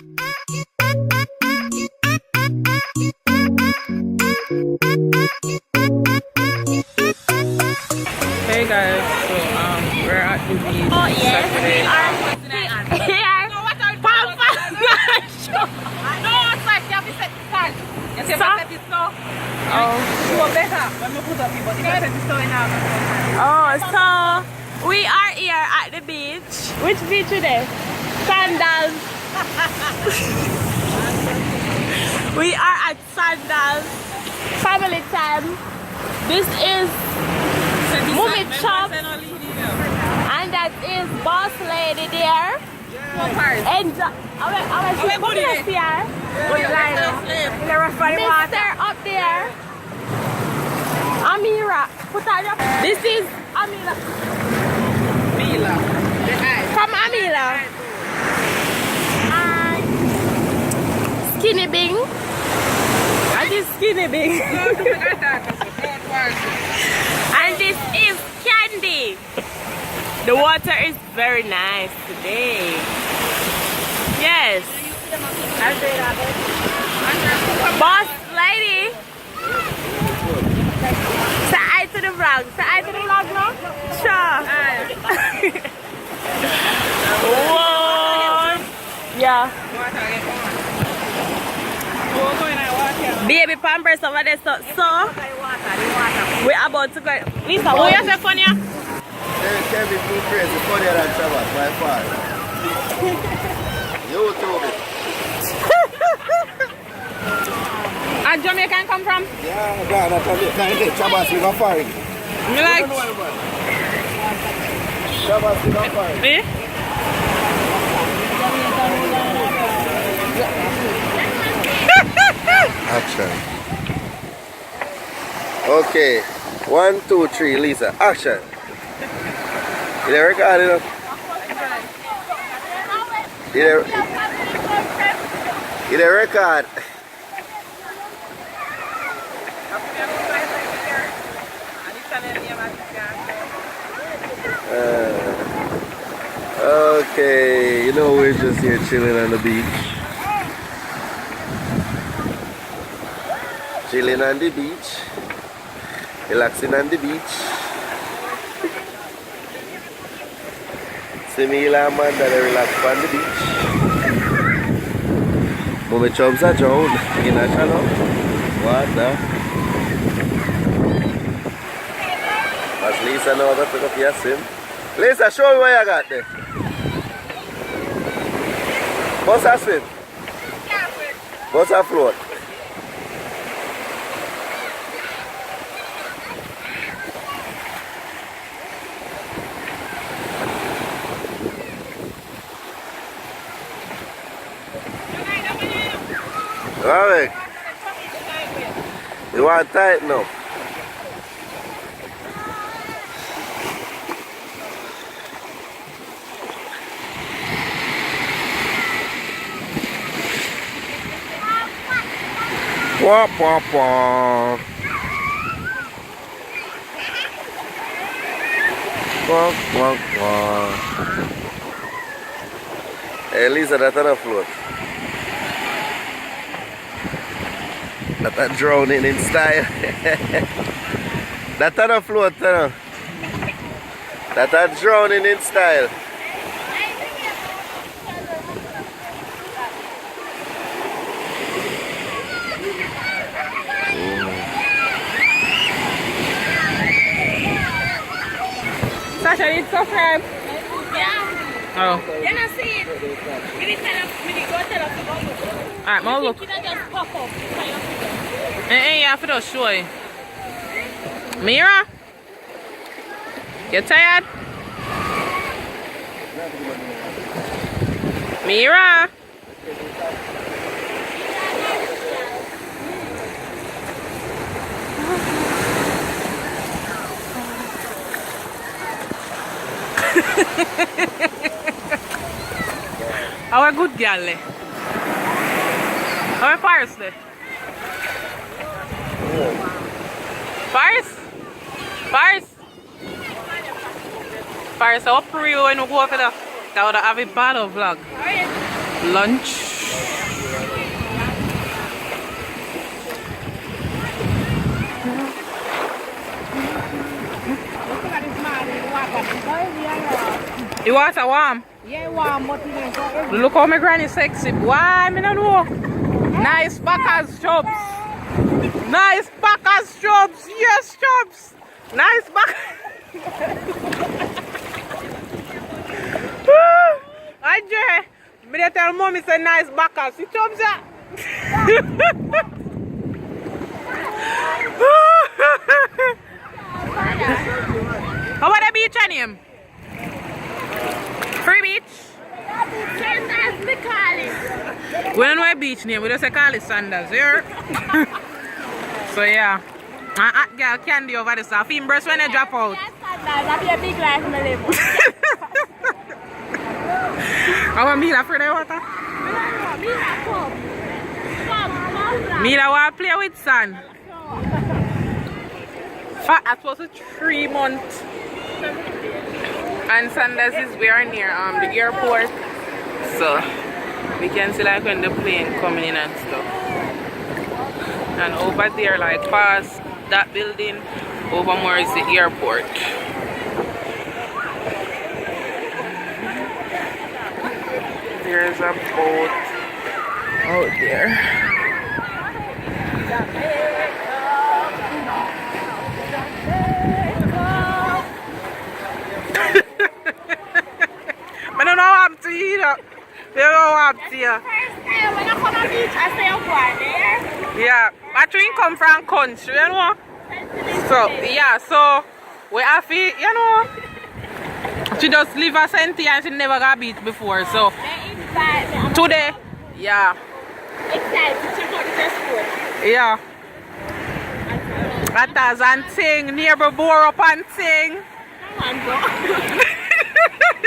Hey guys, so we're at the beach. Oh yes, Saturday. we are here. No, what are No, it's like you have to set the start. You have to set the snow. Oh. You are better when we put up the body. You have to set the snow in our. Oh, so we are here at the beach. Which beach today? Sandals. We are at Sandals. Family time. This is Mummy Chop. And that is Boss Lady there. And Mr. up there. Amira. Put on your. This is Amira. From Amira. And Skinny Bing. And this Skinny Bing. And this is Candy. The water is very nice today. Yes. Boss Lady. Say hi to the vlog. Say hi to the vlog now. Sure. Whoa. Yeah. Baby Pampers over there. So we're about to go. Lisa, what you say funny? Can't be too crazy, funnier than Shabbat, by far. You told it. And Jamaican come from? Yeah, that's Jamaican. Shabbat, we go far. You like? Shabbat, we go far. Eh? Action. Okay. 1, 2, 3, Lisa. Action. You there record it? You there record? Okay, you know we're just here chilling on the beach. Chilling on the beach. Relaxing on the beach. See me and man that relax on the beach. Mummy chubs are drowned in a channel. What the? As Lisa knows how to pick up your swim. Lisa, show me what you got there. What's that swim? What's that float? Alright. You want tight now? Wah, wah, wah. Wah, wah, wah. Hey Lisa, that's on the float. That's drowning in style. That's on the float, That's drowning in style. Sasha, you subscribe? Yeah. Oh. You not see it. Go tell us about it. Alright, I'll look. You just pop up. You have to show you. Mira? You tired? Mira? How a good girl le? How a Paris le? Paris? Paris? Paris, how pretty when we go for the have a bottle vlog? Lunch. The water warm? Yeah, warm, but it ain't so Look how my granny sexy. Why? I don't know. Nice Packers chops. Nice Packers chops. Yes, chops. Nice back. Andre, me tell mommy say nice Packers. See chops that? How about the beach name? Free beach? We don't know a beach name, we just say call it Sanders here. So yeah. And hot girl candy over the stuff. Him breast when they drop out. That'd be a big life in the live. I want Mila for the water. Mila want to play with son. I suppose it's 3 months. And Sanders is we are near the airport. So we can see like when the plane coming in and stuff. And over there, like past that building, over more is the airport. There's a boat out there. I don't know what I'm to eat. They don't know what I'm to eat. When I come on the beach, I say I'm going there. Yeah, I think come from country, you know. So yeah, so we have to, you know, she just live a centi and she never got beach before. So today, yeah. Yeah. That and thing, neighbor bore up and thing.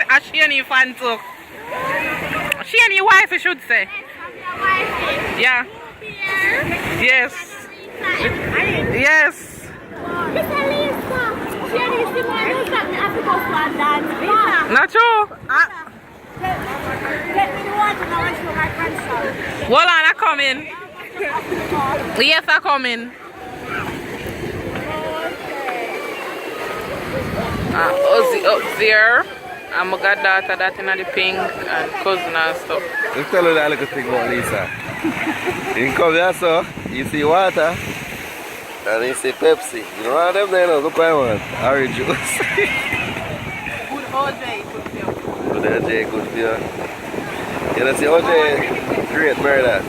And she and your fan too. She and your wife, I should say. Yeah. Yes. Yes. Not true. Let me know what to know when she was my grandson. Hold on, I come in. Yes, I come in. Ozzy up there. I'm a goddaughter that in the pink and cousin and stuff. Let's tell you that little thing about Lisa. You come here, so you see water and you see Pepsi. You know what them there now? Go buy one. Orange juice. Good OJ, good feel. Good OJ, good feel. You know, see OJ, great murder.